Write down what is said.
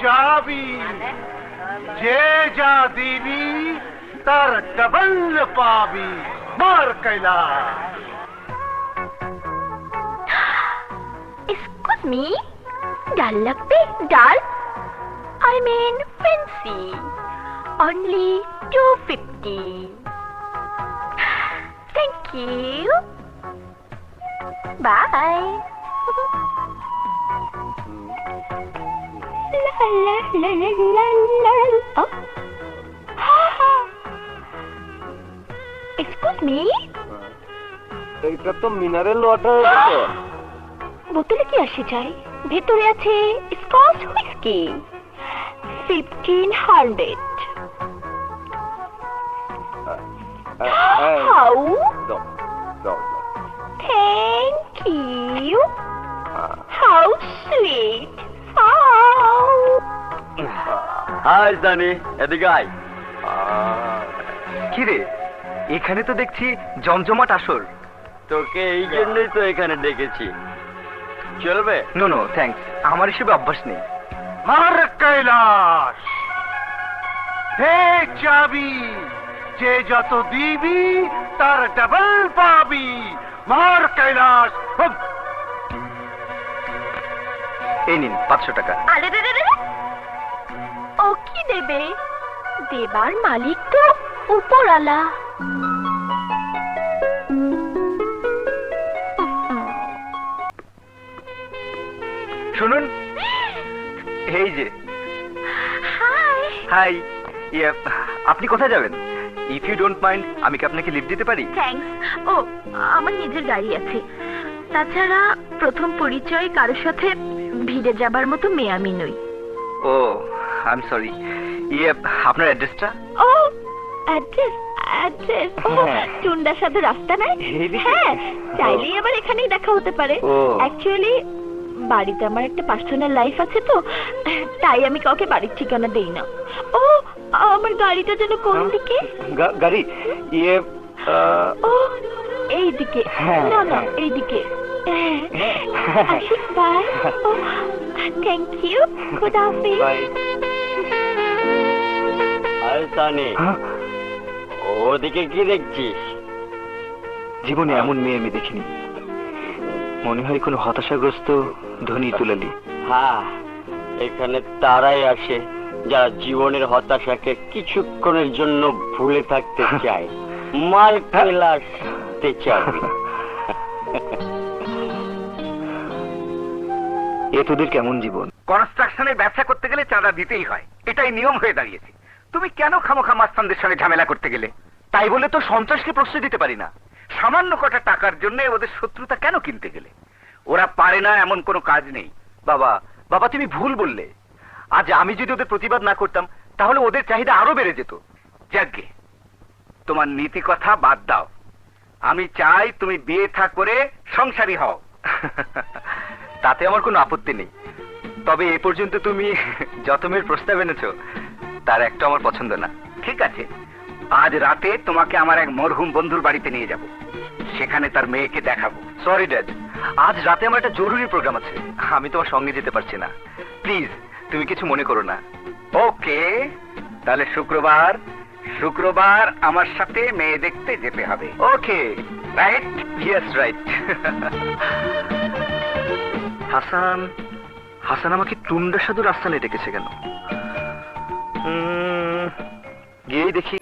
যাবি, যে যা দিবি তার ডবল পাবি। মার কৈলাস। Excuse me, ডাল লাগবে? ডাল? I mean fancy. Only 250. Thank you. Bye. La la la la la la. Oh. Excuse me. এইটা তো মিনারেল ওয়াটার। বোতলে কি আসে যায়? ভেতরে আছে scotch whisky 1500. How? Thank you. How sweet. How? হাই জানি, এদিকে আয়। কি রে, এখানে তো দেখছি জমজমাট আসর। তোকে এই জন্যই তো এখানে ডেকেছি। চলবে? নো নো থ্যাঙ্কস, আমার এসবে অভ্যাস নেই। মার কৈলাস। হে যাবি, যে যত দিবি তার ডবল পাবি। মার কৈলাস। এই নিন 500 টাকা। আরে রে রে রে, ও কি দেবে? দেবার মালিক তো উপরওয়ালা। শুনুন, এই যে। হাই। হাই। আপনি কোথায় যাবেন? ইফ ইউ ডোন্ট মাইন্ড, আমি কি আপনাকে লিফট দিতে পারি? থ্যাঙ্কস। ও, আমার নিজের গাড়ি আছে। তাছাড়া প্রথম পরিচয় কারোর সাথে ভিড়ে যাবার মতো মেয়ে আমি নই। ও, আই এম সরি। আপনার অ্যাড্রেসটা? ও, অ্যাড্রেস অ্যাড্রেস ও, হ্যাঁ। টুন্ডার সাথে রাস্তা নাই? এইদিকে? হ্যাঁ, চাইলেই আবার এখানেই দেখা হতে পারে। ও। অ্যাকচুয়ালি বাড়িতে আমার একটা পার্সোনাল লাইফ আছে তো, তাই আমি কাউকে বাড়ির ঠিকানা দেই না। ও, আমার গাড়িটা যেন কোন দিকে? গাড়ি ও, এই দিকে। হ্যাঁ, না না, হ্যাঁ। এই দিকে। আসি, বাই। ও, থ্যাংক ইউ। গুড হাফিজ। আরে জানি, ওদিকে কি দেখছিস? জীবনে এমন মেয়ে আমি দেখিনি। মনে হয় কোনো হতাশাগ্রস্ত ধনী তুলালি। হ্যাঁ, এখানে তারাই আসে যারা জীবনের হতাশাকে কিছুক্ষণের জন্য ভুলে থাকতে চায়। মার কৈলাস চাবি। এ তোদের কেমন জীবন? কনস্ট্রাকশনের ব্যবসা করতে গেলে চাঁদা দিতেই হয়, এটাই নিয়ম হয়ে দাঁড়িয়েছে। তুমি কেন খামোখা মাস্তানদের সঙ্গে ঝামেলা করতে গেলে? তাই বলে তো সন্ত্রাসকে প্রশ্রয় দিতে পারি না। সামান্য কটা টাকার জন্য ওদের শত্রুতা কেন কিনতে গেলে? ওরা পারে না এমন কোনো কাজ নেই। বাবা বাবা, তুমি ভুল বললে। আজ আমি যদি ওদের প্রতিবাদ না করতাম তাহলে ওদের চাহিদা আরো বেড়ে যেত। যাকগে, তোমার নীতি কথা বাদ দাও। আমি চাই তুমি বিয়ে থা করে সংসারী হও। তাতে আমার কোনো আপত্তি নেই। তবে এ পর্যন্ত তুমি যত মেয়ের প্রস্তাব এনেছো তার একটা আমার পছন্দ না। ঠিক আছে, আজ রাতে তোমাকে আমার এক মরহুম বন্ধুর বাড়িতে নিয়ে যাব। সেখানে তার মেয়েকে দেখাবো। সরি ড্যাড, আজ রাতে আমার একটা জরুরি প্রোগ্রাম আছে, আমি তোমার সঙ্গে যেতে পারছি না। প্লিজ তুমি কিছু মনে করো না। ওকে, তাহলে শুক্রবার শুক্রবার আমার সাথে মেয়ে দেখতে যেতে হবে। Okay, right? Yes, right. Hasan Hasan আমাকে টুন্ডা সাধু রাস্তা নিয়ে ডেকেছে কেন? গিয়েই দেখি।